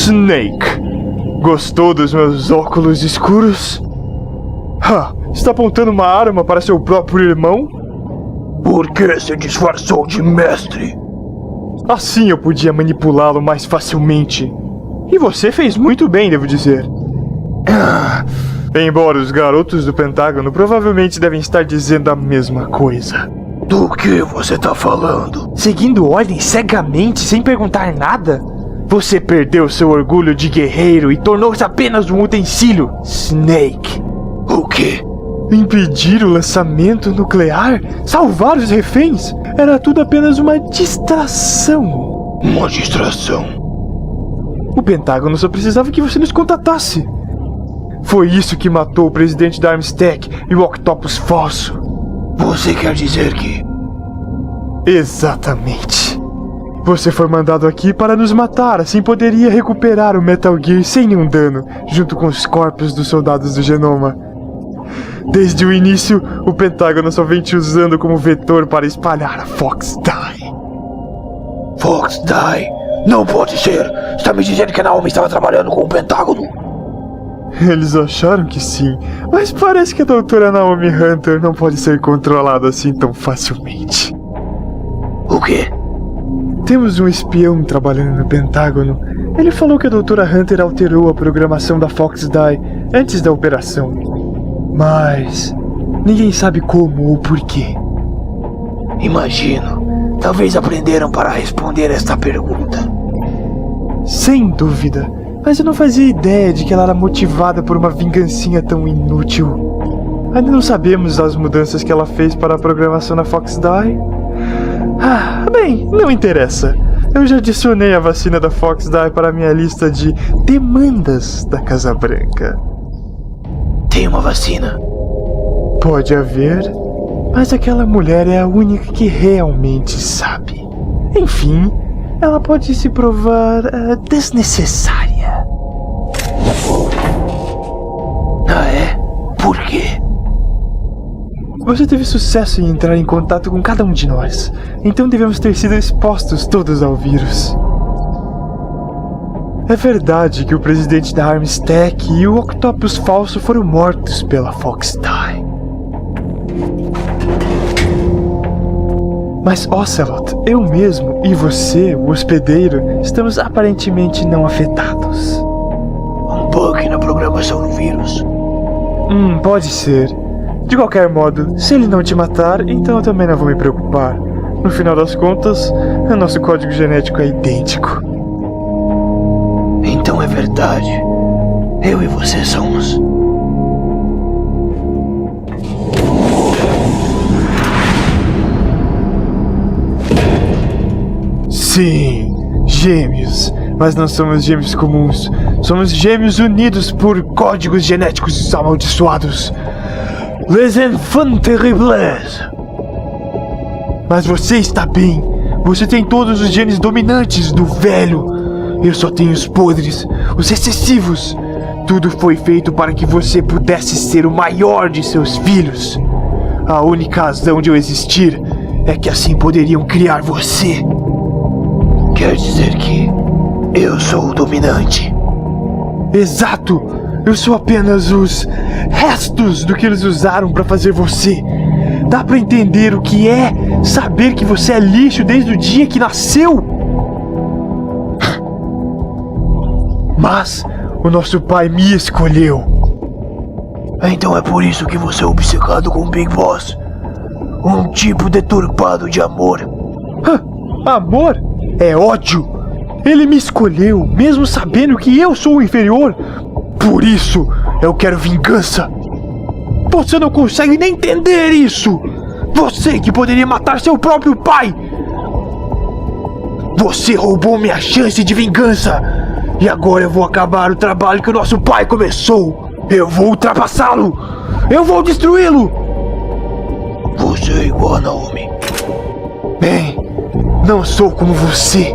Snake, gostou dos meus óculos escuros? Está apontando uma arma para seu próprio irmão? Por que se disfarçou de mestre? Assim eu podia manipulá-lo mais facilmente. E você fez muito bem, devo dizer. Embora os garotos do Pentágono provavelmente devem estar dizendo a mesma coisa. Do que você tá falando? Seguindo ordens cegamente, sem perguntar nada? Você perdeu seu orgulho de guerreiro e tornou-se apenas um utensílio, Snake. O quê? Impedir o lançamento nuclear? Salvar os reféns? Era tudo apenas uma distração. Uma distração? O Pentágono só precisava que você nos contatasse. Foi isso que matou o presidente da Armstec e o Octopus falso. Você quer dizer que... Exatamente. Você foi mandado aqui para nos matar, assim poderia recuperar o Metal Gear sem nenhum dano, junto com os corpos dos soldados do Genoma. Desde o início, o Pentágono só vem te usando como vetor para espalhar a Fox Die. Fox Die? Não pode ser! Está me dizendo que a Naomi estava trabalhando com o Pentágono? Eles acharam que sim, mas parece que a doutora Naomi Hunter não pode ser controlada assim tão facilmente. O quê? Temos um espião trabalhando no Pentágono. Ele falou que a doutora Hunter alterou a programação da Fox Die antes da operação. Mas ninguém sabe como ou porquê. Imagino. Talvez aprenderam para responder esta pergunta. Sem dúvida. Mas eu não fazia ideia de que ela era motivada por uma vingancinha tão inútil. Ainda não sabemos as mudanças que ela fez para a programação da Fox Die. Bem, não interessa. Eu já adicionei a vacina da Fox Die para a minha lista de demandas da Casa Branca. Tem uma vacina? Pode haver, mas aquela mulher é a única que realmente sabe. Enfim, ela pode se provar desnecessária. É? Por quê? Você teve sucesso em entrar em contato com cada um de nós, então devemos ter sido expostos todos ao vírus. É verdade que o presidente da Armstec e o Octopus falso foram mortos pela Fox Die. Mas Ocelot, eu mesmo e você, o hospedeiro, estamos aparentemente não afetados. Um bug na programação do vírus? Pode ser. De qualquer modo, se ele não te matar, então eu também não vou me preocupar. No final das contas, o nosso código genético é idêntico. Então é verdade. Eu e você somos... Sim, gêmeos. Mas não somos gêmeos comuns. Somos gêmeos unidos por códigos genéticos amaldiçoados. Les enfants terribles. Mas você está bem. Você tem todos os genes dominantes do velho. Eu só tenho os podres, os excessivos. Tudo foi feito para que você pudesse ser o maior de seus filhos. A única razão de eu existir é que assim poderiam criar você. Quer dizer que eu sou o dominante? Exato! Eu sou apenas os restos do que eles usaram para fazer você. Dá pra entender o que é saber que você é lixo desde o dia que nasceu? Mas o nosso pai me escolheu. Então é por isso que você é obcecado com o Big Boss? Um tipo deturpado de amor. Amor? É ódio. Ele me escolheu, mesmo sabendo que eu sou o inferior. Por isso, eu quero vingança. Você não consegue nem entender isso. Você que poderia matar seu próprio pai. Você roubou minha chance de vingança. E agora eu vou acabar o trabalho que o nosso pai começou. Eu vou ultrapassá-lo. Eu vou destruí-lo. Você é igual a Naomi. Bem, não sou como você.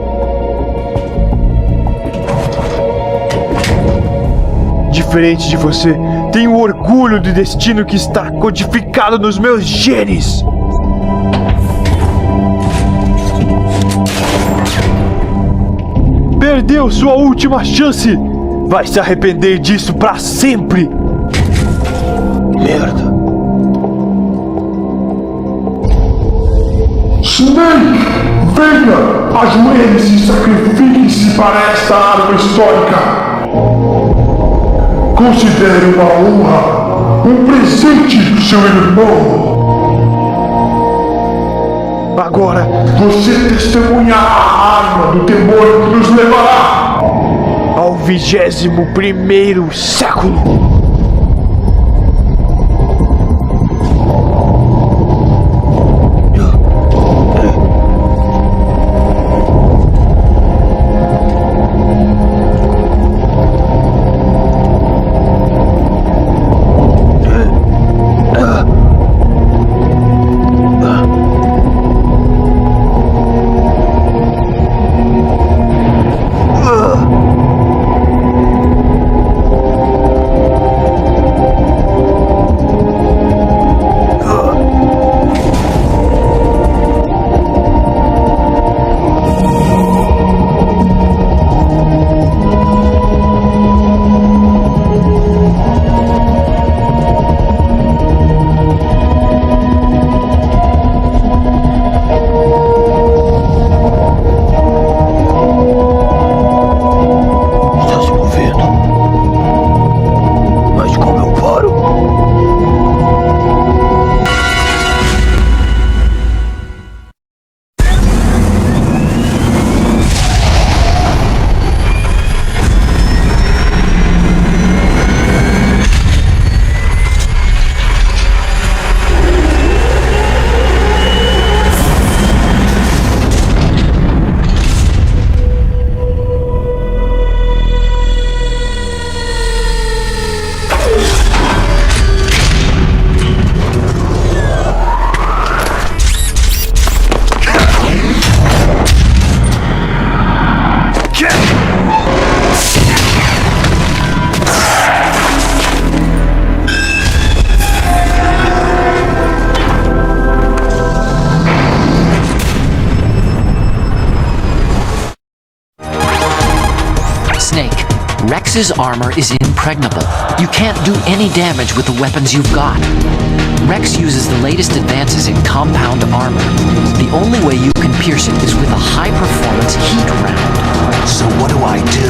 Diferente de você, tenho orgulho do destino que está codificado nos meus genes. Perdeu sua última chance! Vai se arrepender disso pra sempre! Merda. Snake! Venha! Ajoelhe-se e sacrifique-se para esta arma histórica! Considere uma honra, um presente do seu irmão! Agora, Você testemunhará a arma do temor que nos levará ao 21º século! Rex's armor is impregnable. You can't do any damage with the weapons you've got. Rex uses the latest advances in compound armor. The only way you can pierce it is with a high-performance heat round. So what do I do?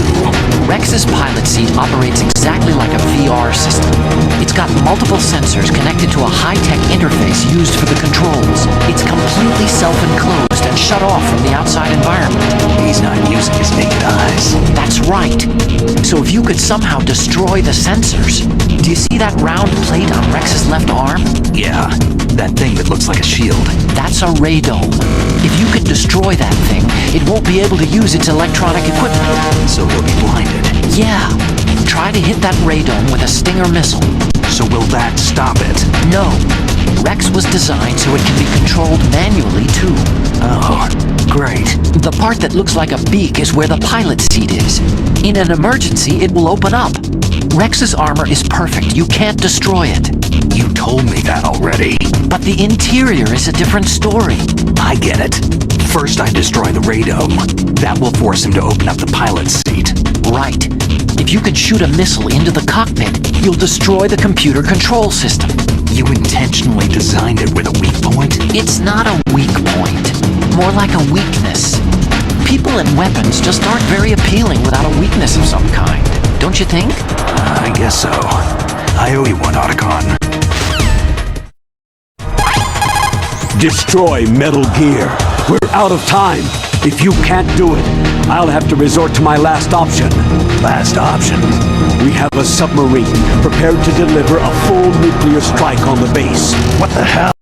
Rex's pilot seat operates exactly like a VR system. It's got multiple sensors connected to a high-tech interface used for the controls. It's completely self-enclosed and shut off from the outside environment. He's not using his naked eyes. That's right. So if you could somehow destroy the sensors... Do you see that round plate on Rex's left arm? Yeah, that thing that looks like a shield. That's a radome. If you could destroy that thing, it won't be able to use its electronic equipment. So he'll be blinded. Yeah. Try to hit that radome with a Stinger missile. So will that stop it? No. Rex was designed so it can be controlled manually, too. Oh, great. The part that looks like a beak is where the pilot seat is. In an emergency, it will open up. Rex's armor is perfect. You can't destroy it. You told me that already. But the interior is a different story. I get it. First I destroy the radome. That will force him to open up the pilot's seat. Right. If you could shoot a missile into the cockpit, you'll destroy the computer control system. You intentionally designed it with a weak point? It's not a weak point. More like a weakness. People and weapons just aren't very appealing without a weakness of some kind. Don't you think? I guess so. I owe you one, Otacon. Destroy Metal Gear. We're out of time. If you can't do it, I'll have to resort to my last option. Last option? We have a submarine prepared to deliver a full nuclear strike on the base. What the hell?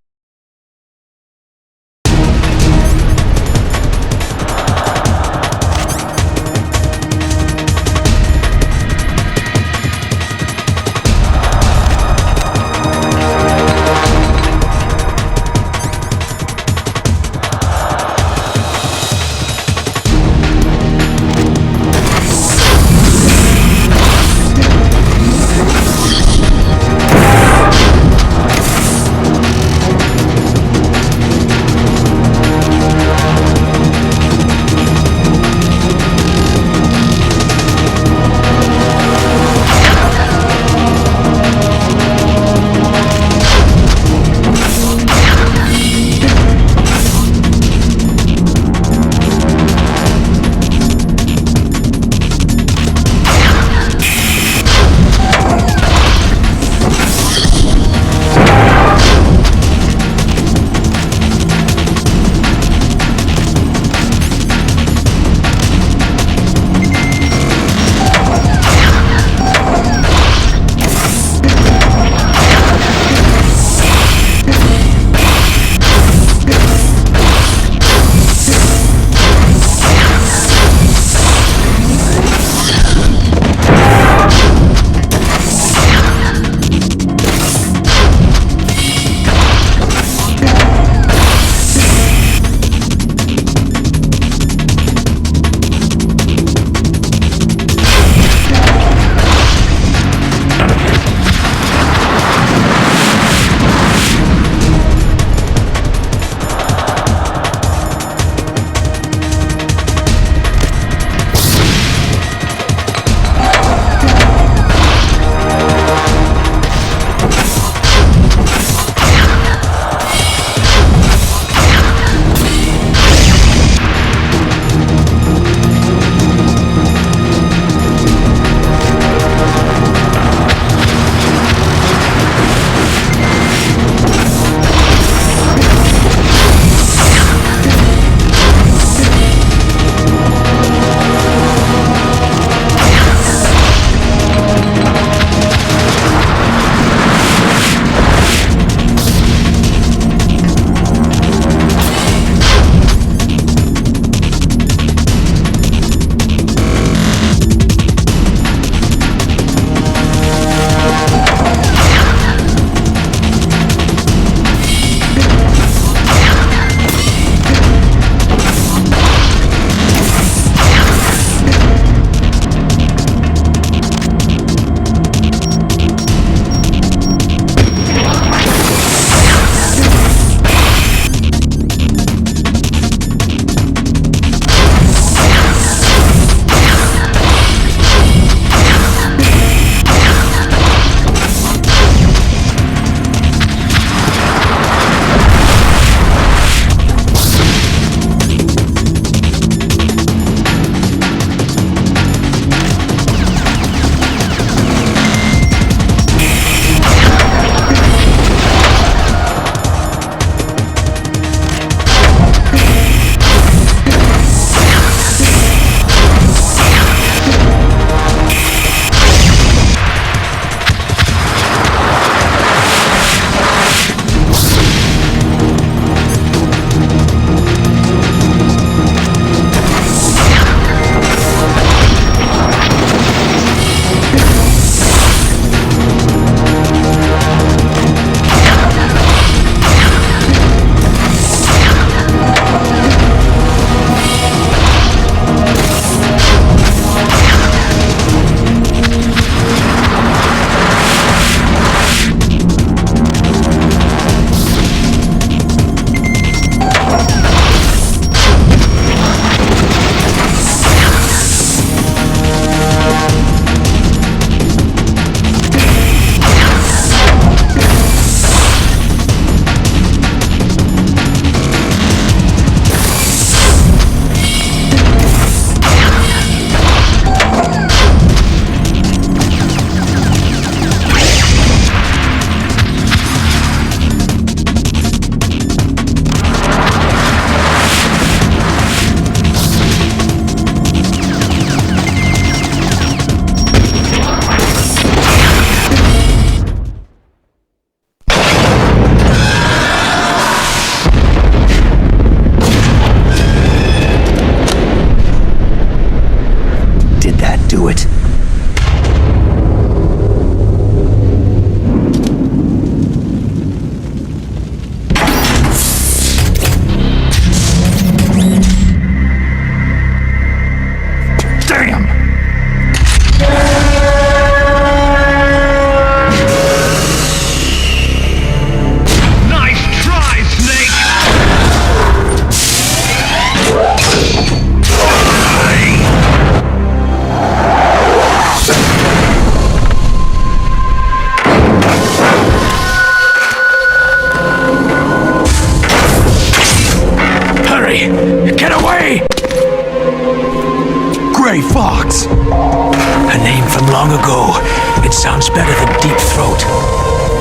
better than Deep Throat.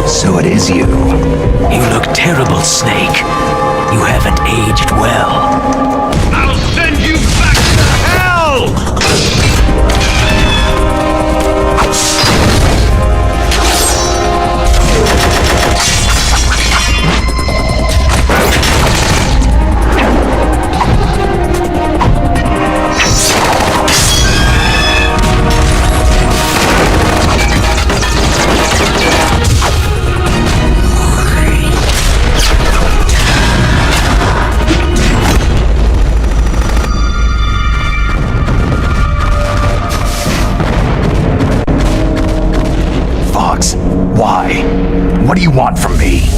So it is you. You look terrible, Snake. You haven't aged well. I'll send you back to hell! Why? What do you want from me?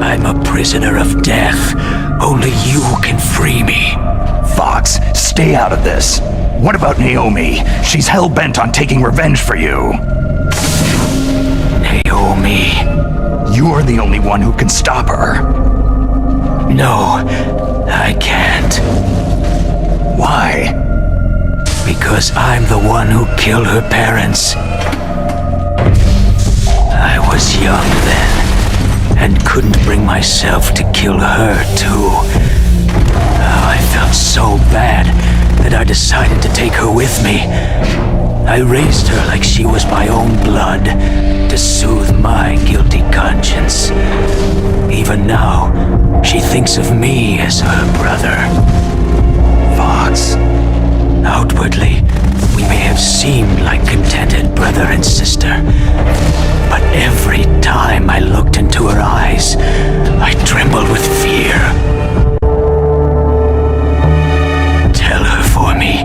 I'm a prisoner of death. Only you can free me. Fox, stay out of this. What about Naomi? She's hell-bent on taking revenge for you. Naomi? You're the only one who can stop her. No, I can't. Why? Because I'm the one who killed her parents. I was young then, and couldn't bring myself to kill her too. I felt so bad that I decided to take her with me. I raised her like she was my own blood, to soothe my guilty conscience. Even now, she thinks of me as her brother. Fox. Outwardly, we may have seemed like contented brother and sister, but every time I looked into her eyes, I trembled with fear. Tell her for me.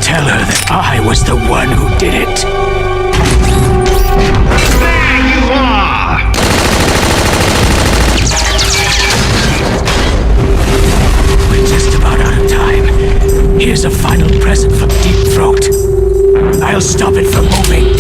Tell her that I was the one who did it. There you are! We're just about out of time. Here's a final present from Deep Throat. I'll stop it from moving.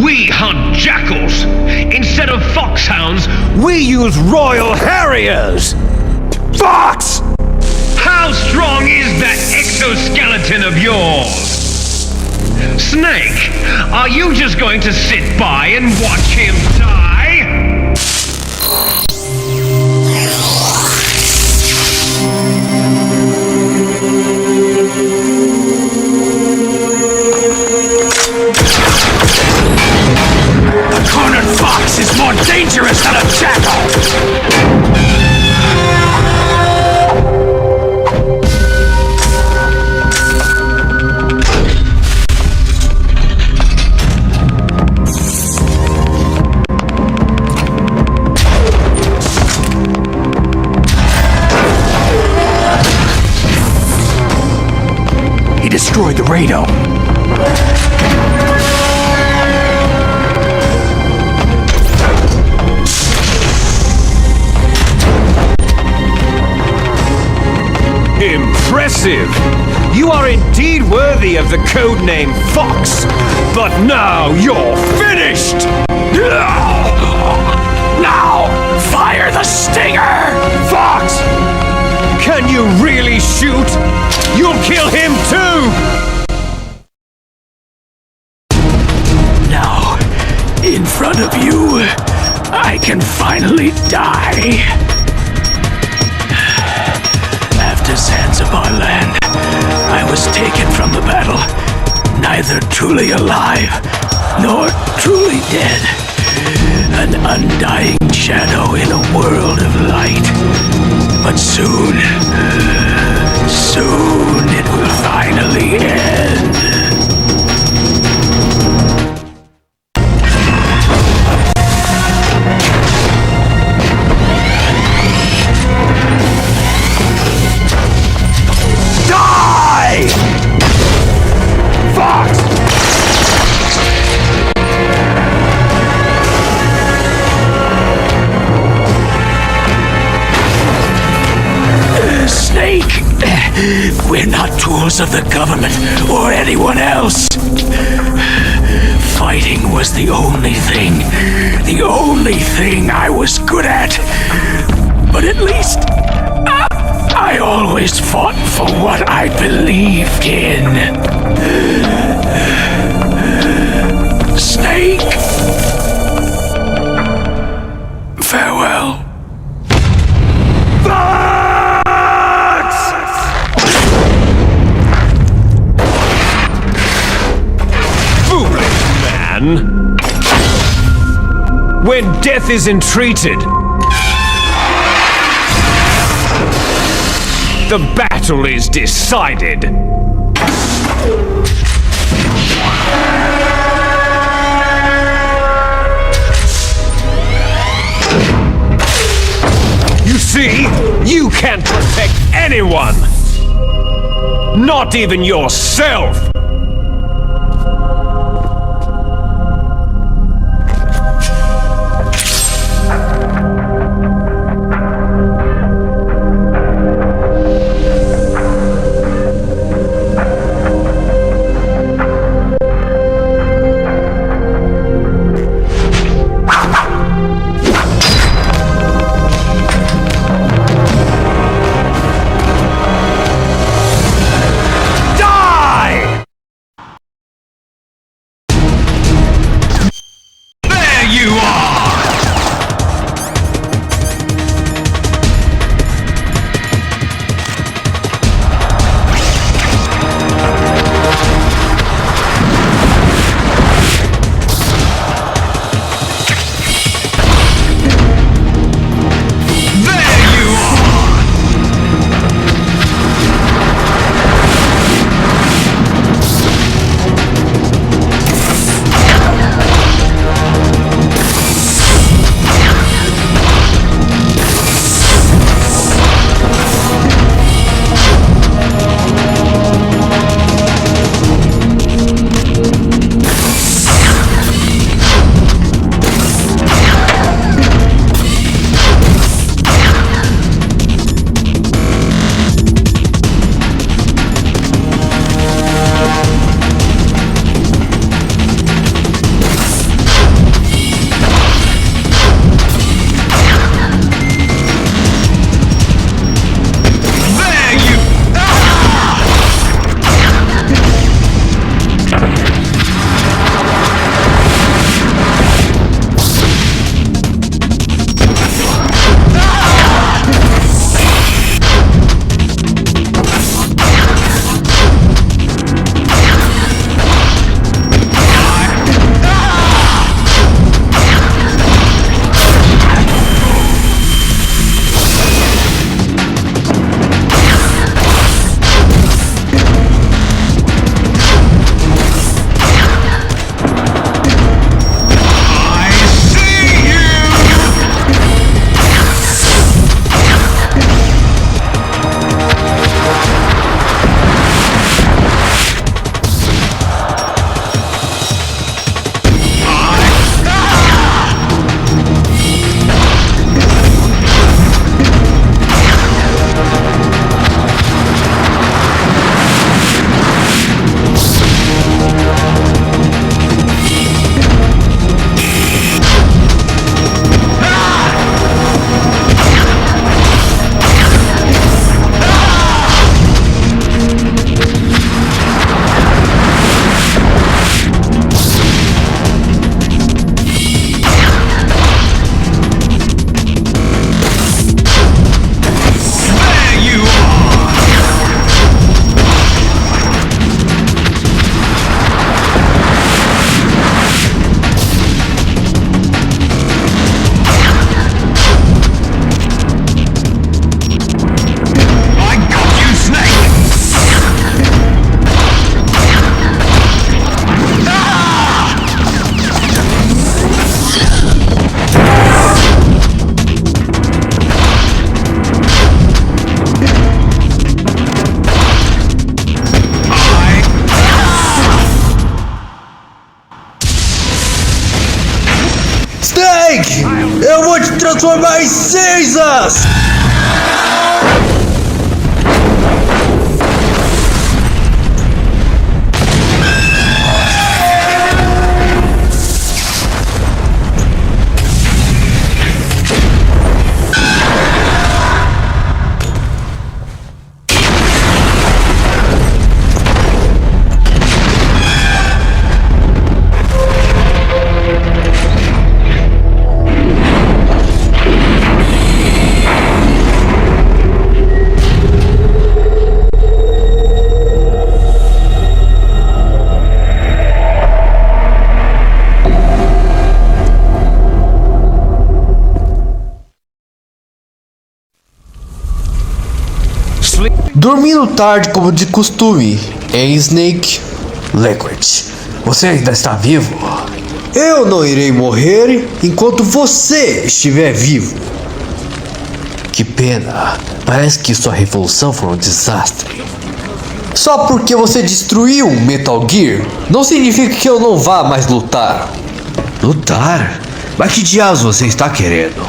We hunt jackals. Instead of foxhounds, we use royal harriers. Fox! How strong is that exoskeleton of yours? Snake, are you just going to sit by and watch him die? A cornered fox is more dangerous than a jackal! He destroyed the radome. Impressive! You are indeed worthy of the codename Fox, but now you're finished! Now, fire the stinger! Fox! Can you really shoot? You'll kill him too! Now, in front of you, I can finally die. After Zanzibar-land, I was taken from the battle, neither truly alive nor truly dead. An undying shadow in a world of light. But soon it will finally end. Die! Fox! Snake! We're not tools of the government or anyone else. Fighting was the only thing I was good at. But at least I always fought for what I believed in. Snake! Farewell. Foolish man! When death is entreated, the battle is decided. You see, you can't protect anyone! Not even yourself! transformar em cinzas! Dormindo tarde como de costume, em Snake Liquid. Você ainda está vivo? Eu não irei morrer enquanto você estiver vivo. Que pena, parece que sua revolução foi um desastre. Só porque você destruiu Metal Gear, não significa que eu não vá mais lutar. Lutar? Mas que diabos você está querendo?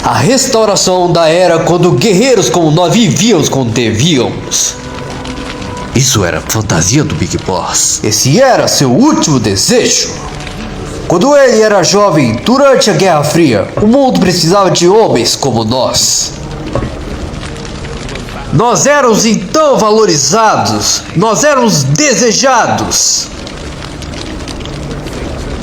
A restauração da era quando guerreiros como nós vivíamos como devíamos. Isso era fantasia do Big Boss. Esse era seu último desejo. Quando ele era jovem, durante a Guerra Fria, o mundo precisava de homens como nós. Nós éramos então valorizados. Nós éramos desejados.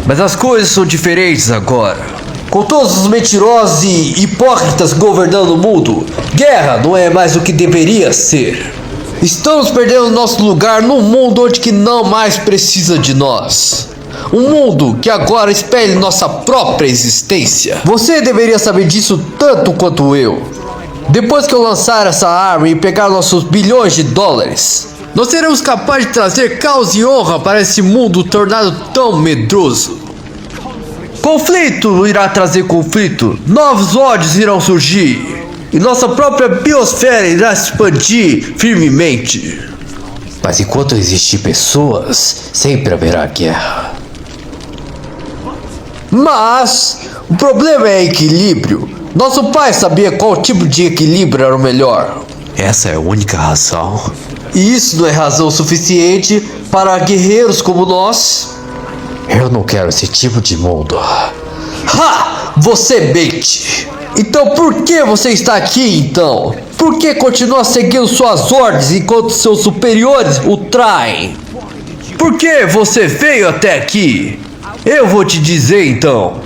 Mas as coisas são diferentes agora. Com todos os mentirosos e hipócritas governando o mundo, guerra não é mais o que deveria ser. Estamos perdendo nosso lugar num mundo onde que não mais precisa de nós. Um mundo que agora espelha nossa própria existência. Você deveria saber disso tanto quanto eu. Depois que eu lançar essa arma e pegar nossos bilhões de dólares, nós seremos capazes de trazer caos e honra para esse mundo tornado tão medroso. Conflito irá trazer conflito, novos ódios irão surgir, e nossa própria biosfera irá se expandir firmemente. Mas enquanto existir pessoas, sempre haverá guerra. Mas o problema é equilíbrio. Nosso pai sabia qual tipo de equilíbrio era o melhor. Essa é a única razão. E isso não é razão suficiente para guerreiros como nós? Eu não quero esse tipo de mundo. Ha! Você mente! Então por que você está aqui então? Por que continua seguindo suas ordens enquanto seus superiores o traem? Por que você veio até aqui? Eu vou te dizer então.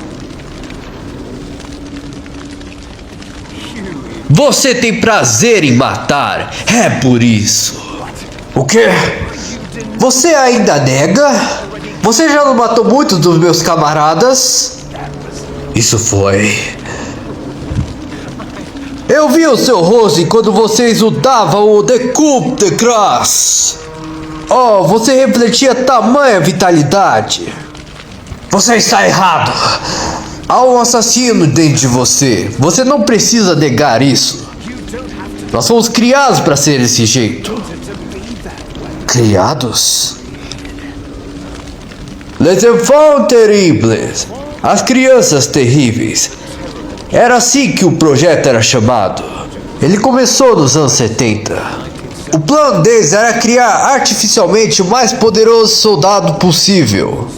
Você tem prazer em matar, é por isso. O quê? Você ainda nega? Você já não matou muitos dos meus camaradas? Isso foi. Eu vi o seu rosto enquanto vocês usavam o The Coup de Grace. Oh, você refletia tamanha vitalidade. Você está errado. Há um assassino dentro de você. Você não precisa negar isso. Nós fomos criados para ser desse jeito. Criados? Les enfants terribles. As crianças terríveis. Era assim que o projeto era chamado. Ele começou nos anos 70. O plano deles era criar artificialmente o mais poderoso soldado possível.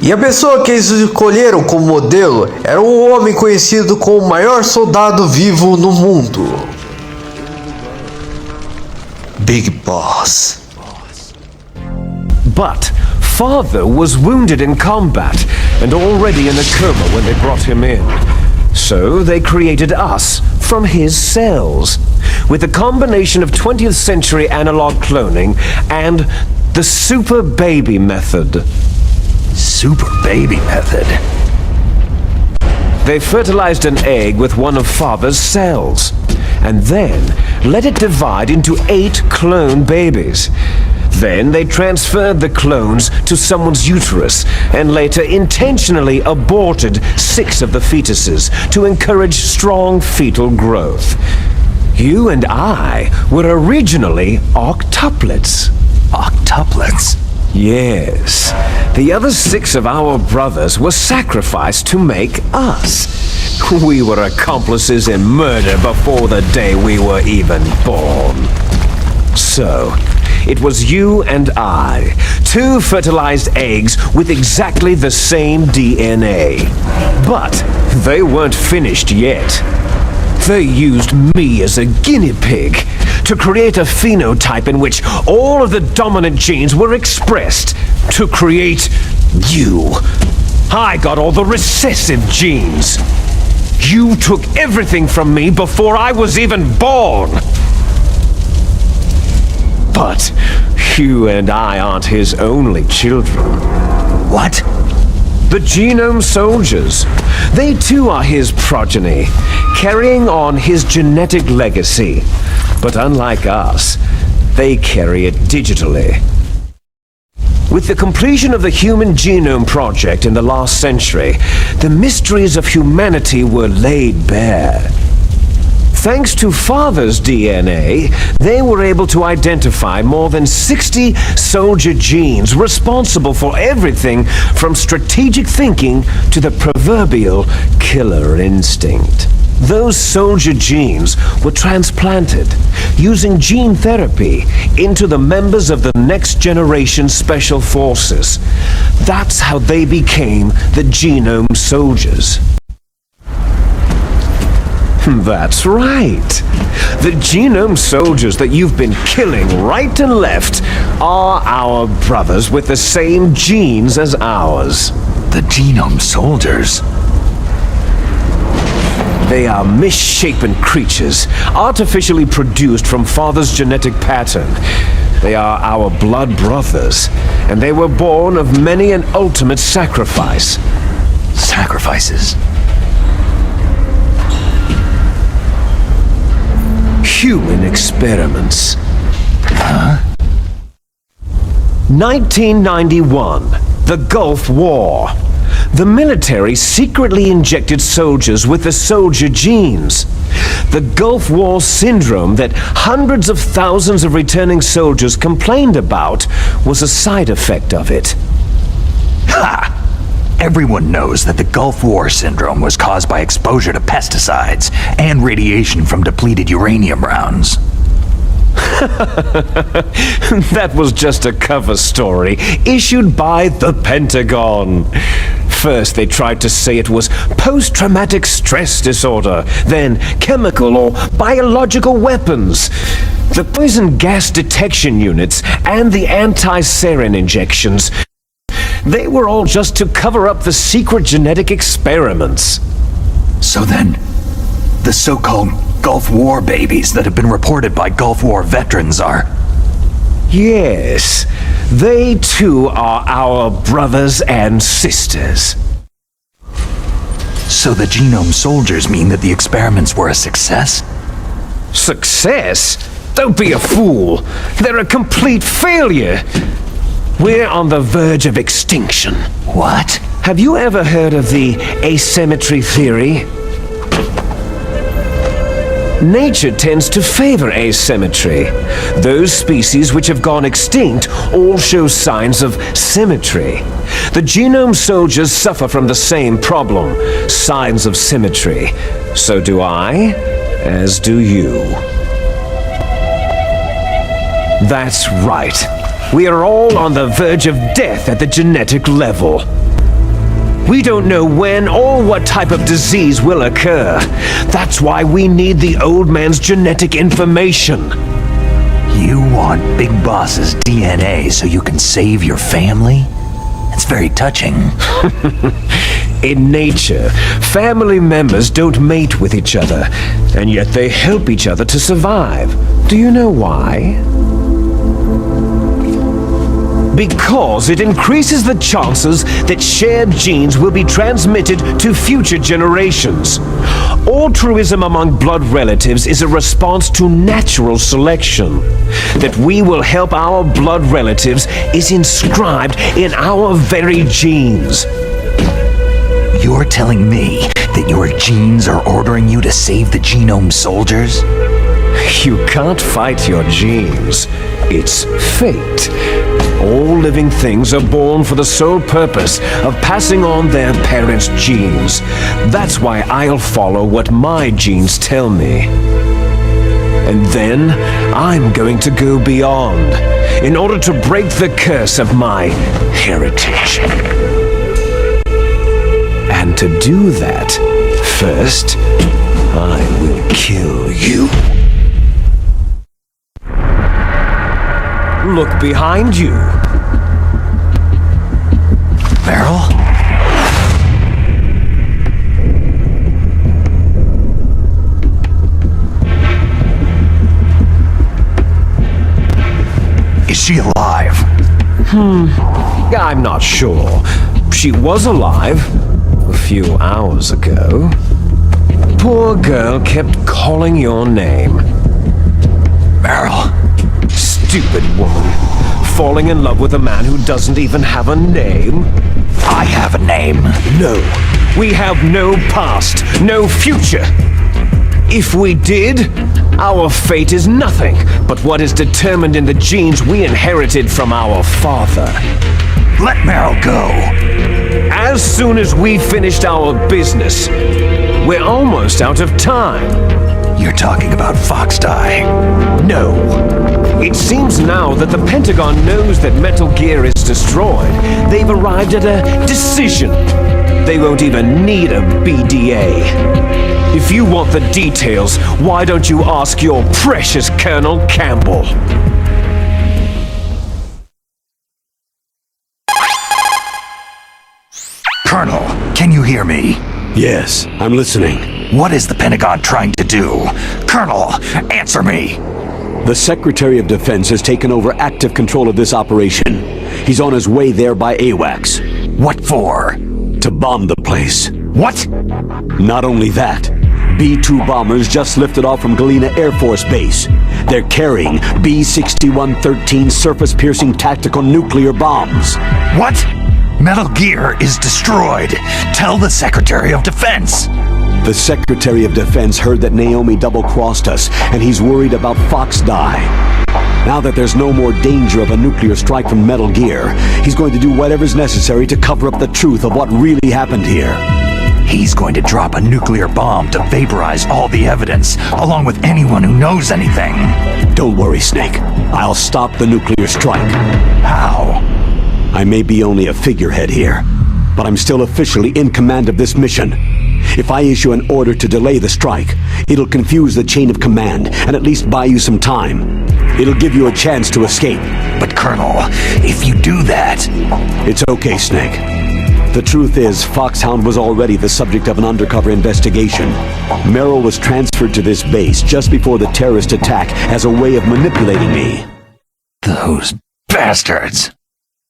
E a pessoa que eles escolheram como modelo era um homem conhecido como o maior soldado vivo no mundo. Big Boss. But Father was wounded in combat and already in a coma when they brought him in. So they created us from his cells, with a combination of 20th century analog cloning and the super baby method. Super baby method? They fertilized an egg with one of Father's cells, and then let it divide into 8 clone babies. Then they transferred the clones to someone's uterus and later intentionally aborted 6 of the fetuses to encourage strong fetal growth. You and I were originally octuplets. Octuplets? Yes. The other 6 of our brothers were sacrificed to make us. We were accomplices in murder before the day we were even born. So, it was you and I, two fertilized eggs with exactly the same DNA. But they weren't finished yet. They used me as a guinea pig to create a phenotype in which all of the dominant genes were expressed to create you. I got all the recessive genes. You took everything from me before I was even born. But you and I aren't his only children. What? The Genome Soldiers. They too are his progeny, carrying on his genetic legacy. But unlike us, they carry it digitally. With the completion of the Human Genome Project in the last century, the mysteries of humanity were laid bare. Thanks to Father's DNA, they were able to identify more than 60 soldier genes responsible for everything from strategic thinking to the proverbial killer instinct. Those soldier genes were transplanted using gene therapy into the members of the next generation special forces. That's how they became the Genome Soldiers. That's right. The Genome Soldiers that you've been killing right and left are our brothers with the same genes as ours. The Genome Soldiers? They are misshapen creatures, artificially produced from Father's genetic pattern. They are our blood brothers, and they were born of many an ultimate sacrifice. Sacrifices? Human experiments. Huh? 1991, the Gulf War. The military secretly injected soldiers with the soldier genes. The Gulf War syndrome that hundreds of thousands of returning soldiers complained about was a side effect of it. Ha! Everyone knows that the Gulf War syndrome was caused by exposure to pesticides and radiation from depleted uranium rounds. That was just a cover story issued by the Pentagon. First, they tried to say it was post-traumatic stress disorder, then chemical or biological weapons. The poison gas detection units and the anti-sarin injections, they were all just to cover up the secret genetic experiments. So then, the so-called Gulf War babies that have been reported by Gulf War veterans are... Yes, they too are our brothers and sisters. So the Genome Soldiers mean that the experiments were a success? Success? Don't be a fool. They're a complete failure. We're on the verge of extinction. What? Have you ever heard of the asymmetry theory? Nature tends to favor asymmetry. Those species which have gone extinct all show signs of symmetry. The Genome Soldiers suffer from the same problem, signs of symmetry. So do I, as do you. That's right. We are all on the verge of death at the genetic level. We don't know when or what type of disease will occur. That's why we need the old man's genetic information. You want Big Boss's DNA so you can save your family? It's very touching. In nature, family members don't mate with each other, and yet they help each other to survive. Do you know why? Because it increases the chances that shared genes will be transmitted to future generations. Altruism among blood relatives is a response to natural selection. That we will help our blood relatives is inscribed in our very genes. You're telling me that your genes are ordering you to save the Genome Soldiers? You can't fight your genes. It's fate. all living things are born for the sole purpose of passing on their parents' genes. That's why I'll follow what my genes tell me. And then I'm going to go beyond in order to break the curse of my heritage. And to do that, first, I will kill you. Look behind you. Meryl? Is she alive? I'm not sure. She was alive a few hours ago. Poor girl kept calling your name. Meryl? Stupid woman. Falling in love with a man who doesn't even have a name? I have a name. No. We have no past, no future. If we did, our fate is nothing but what is determined in the genes we inherited from our father. Let Meryl go. As soon as we finished our business, we're almost out of time. You're talking about Fox Die. No. It seems now that the Pentagon knows that Metal Gear is destroyed. They've arrived at a decision. They won't even need a BDA. If you want the details, why don't you ask your precious Colonel Campbell? Colonel, can you hear me? Yes, I'm listening. What is the Pentagon trying to do? Colonel, answer me! The Secretary of Defense has taken over active control of this operation. He's on his way there by AWACS. What for? To bomb the place. What? Not only that, B-2 bombers just lifted off from Galena Air Force Base. They're carrying B-6113 surface-piercing tactical nuclear bombs. What? Metal Gear is destroyed. Tell the Secretary of Defense. The Secretary of Defense heard that Naomi double-crossed us, and he's worried about Fox Die. Now that there's no more danger of a nuclear strike from Metal Gear, he's going to do whatever's necessary to cover up the truth of what really happened here. He's going to drop a nuclear bomb to vaporize all the evidence, along with anyone who knows anything. Don't worry, Snake. I'll stop the nuclear strike. How? I may be only a figurehead here, but I'm still officially in command of this mission. If I issue an order to delay the strike, it'll confuse the chain of command and at least buy you some time. It'll give you a chance to escape. But Colonel, if you do that... It's okay, Snake. The truth is, Foxhound was already the subject of an undercover investigation. Merrill was transferred to this base just before the terrorist attack as a way of manipulating me. Those bastards!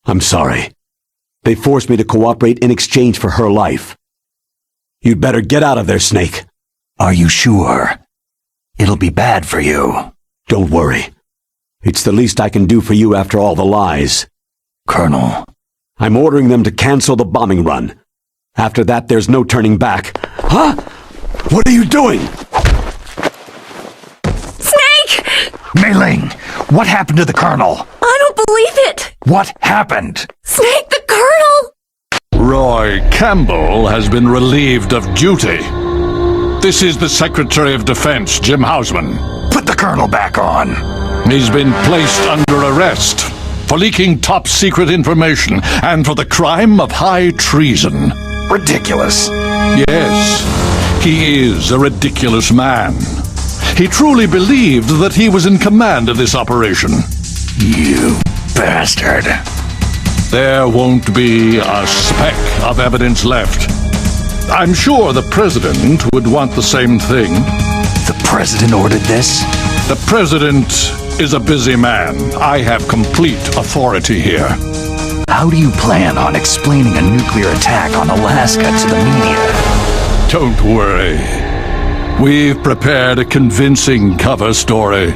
I'm sorry. They forced me to cooperate in exchange for her life. You'd better get out of there, Snake. Are you sure? It'll be bad for you. Don't worry. It's the least I can do for you after all the lies. Colonel. I'm ordering them to cancel the bombing run. After that, there's no turning back. Huh? What are you doing? Snake! Mei Ling, what happened to the Colonel? I don't believe it! What happened? Snake, the Colonel! Roy Campbell has been relieved of duty. This is the Secretary of Defense, Jim Hausman. Put the Colonel back on. He's been placed under arrest for leaking top-secret information and for the crime of high treason. Ridiculous. Yes, he is a ridiculous man. He truly believed that he was in command of this operation. You bastard. There won't be a speck of evidence left. I'm sure the President would want the same thing. The President ordered this? The President is a busy man. I have complete authority here. How do you plan on explaining a nuclear attack on Alaska to the media? Don't worry. We've prepared a convincing cover story.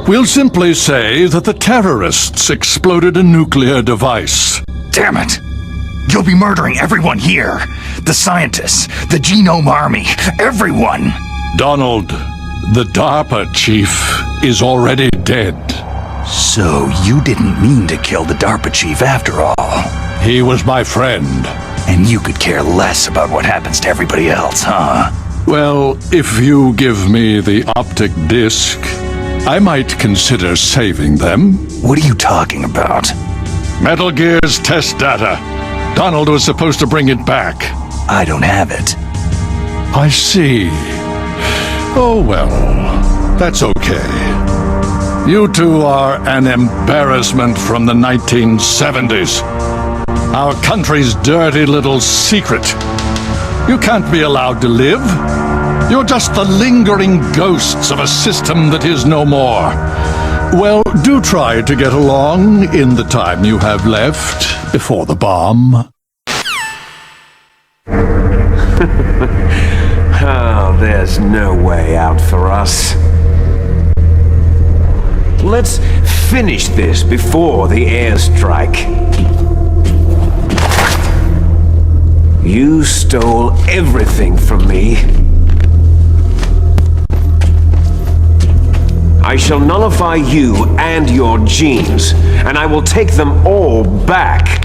We'll simply say that the terrorists exploded a nuclear device. Damn it! You'll be murdering everyone here. The scientists, the Genome Army, everyone. Donald, the DARPA chief is already dead. So you didn't mean to kill the DARPA chief after all. He was my friend. And you could care less about what happens to everybody else, huh? Well, if you give me the optic disc, I might consider saving them. What are you talking about? Metal Gear's test data. Donald was supposed to bring it back. I don't have it. I see. Oh well, that's okay. You two are an embarrassment from the 1970s. Our country's dirty little secret. You can't be allowed to live. You're just the lingering ghosts of a system that is no more. Well, do try to get along in the time you have left before the bomb. Oh, there's no way out for us. Let's finish this before the airstrike. You stole everything from me. I shall nullify you and your genes, and I will take them all back.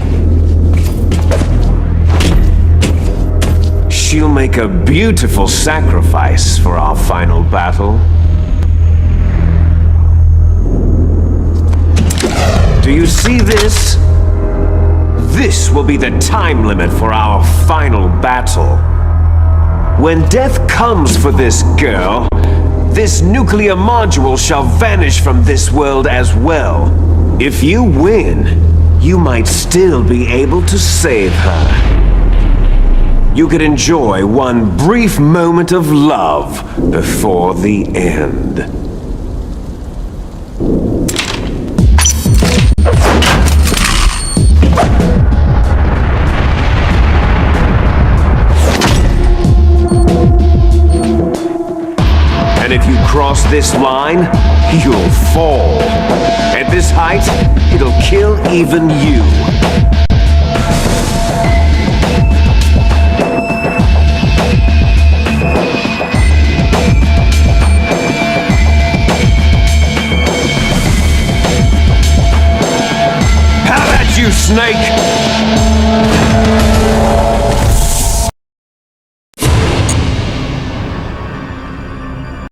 She'll make a beautiful sacrifice for our final battle. Do you see this? This will be the time limit for our final battle. When death comes for this girl, this nuclear module shall vanish from this world as well. If you win, you might still be able to save her. You could enjoy one brief moment of love before the end. And if you cross this line, you'll fall. At this height, it'll kill even you. How about you, Snake?